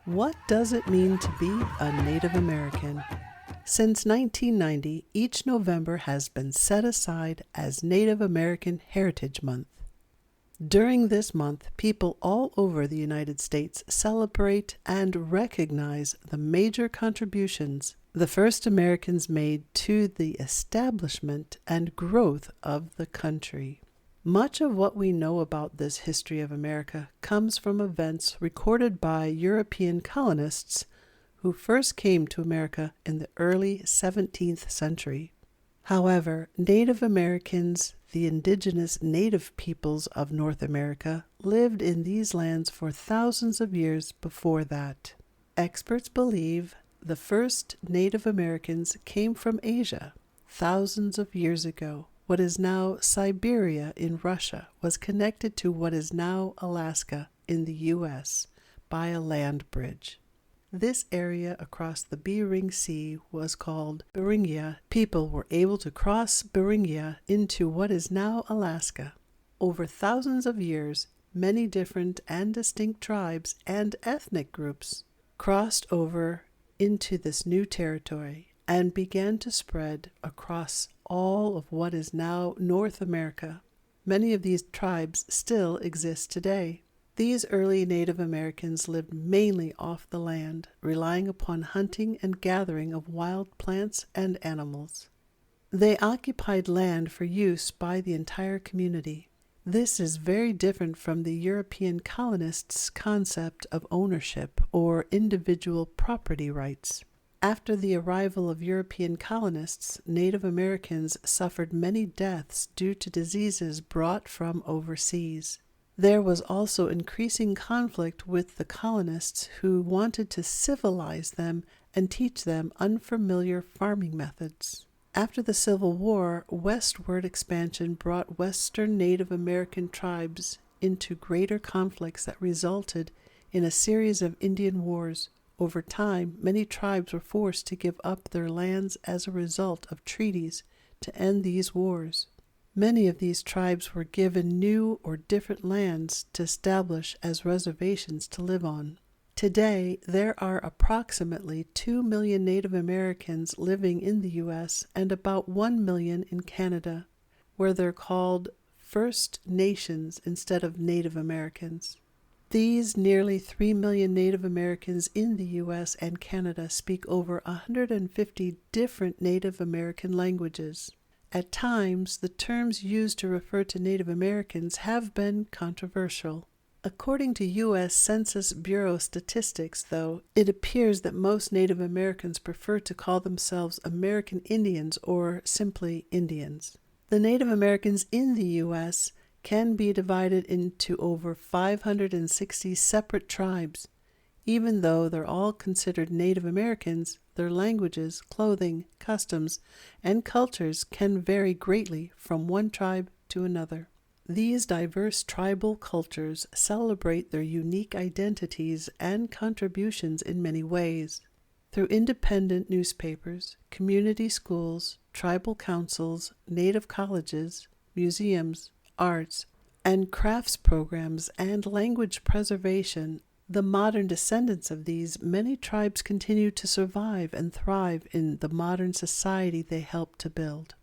What does it mean to be a Native American? Since 1990, each November has been set aside as Native American Heritage Month. During this month, people all over the United States celebrate and recognize the major contributions the first Americans made to the establishment and growth of the country. Much of what we know about this history of America comes from events recorded by European colonists who first came to America in the early 17th century. However, Native Americans, the indigenous native peoples of North America, lived in these lands for thousands of years before that. Experts believe the first Native Americans came from Asia thousands of years ago. What is now Siberia in Russia was connected to what is now Alaska in the U.S. by a land bridge. This area across the Bering Sea was called Beringia. People were able to cross Beringia into what is now Alaska. Over thousands of years, many different and distinct tribes and ethnic groups crossed over into this new territory and began to spread across all of what is now North America. Many of these tribes still exist today. These early Native Americans lived mainly off the land, relying upon hunting and gathering of wild plants and animals. They occupied land for use by the entire community. This is very different from the European colonists' concept of ownership or individual property rights. After the arrival of European colonists, Native Americans suffered many deaths due to diseases brought from overseas. There was also increasing conflict with the colonists who wanted to civilize them and teach them unfamiliar farming methods. After the Civil War, westward expansion brought Western Native American tribes into greater conflicts that resulted in a series of Indian wars. Over time, many tribes were forced to give up their lands as a result of treaties to end these wars. Many of these tribes were given new or different lands to establish as reservations to live on. Today, there are approximately 2 million Native Americans living in the U.S. and about 1 million in Canada, where they're called First Nations instead of Native Americans. These nearly 3 million Native Americans in the U.S. and Canada speak over 150 different Native American languages. At times, the terms used to refer to Native Americans have been controversial. According to U.S. Census Bureau statistics, though, it appears that most Native Americans prefer to call themselves American Indians or simply Indians. The Native Americans in the U.S. can be divided into over 560 separate tribes. Even though they're all considered Native Americans, their languages, clothing, customs, and cultures can vary greatly from one tribe to another. These diverse tribal cultures celebrate their unique identities and contributions in many ways. Through independent newspapers, community schools, tribal councils, native colleges, museums, arts, and crafts programs, and language preservation, the modern descendants of these many tribes continue to survive and thrive in the modern society they helped to build.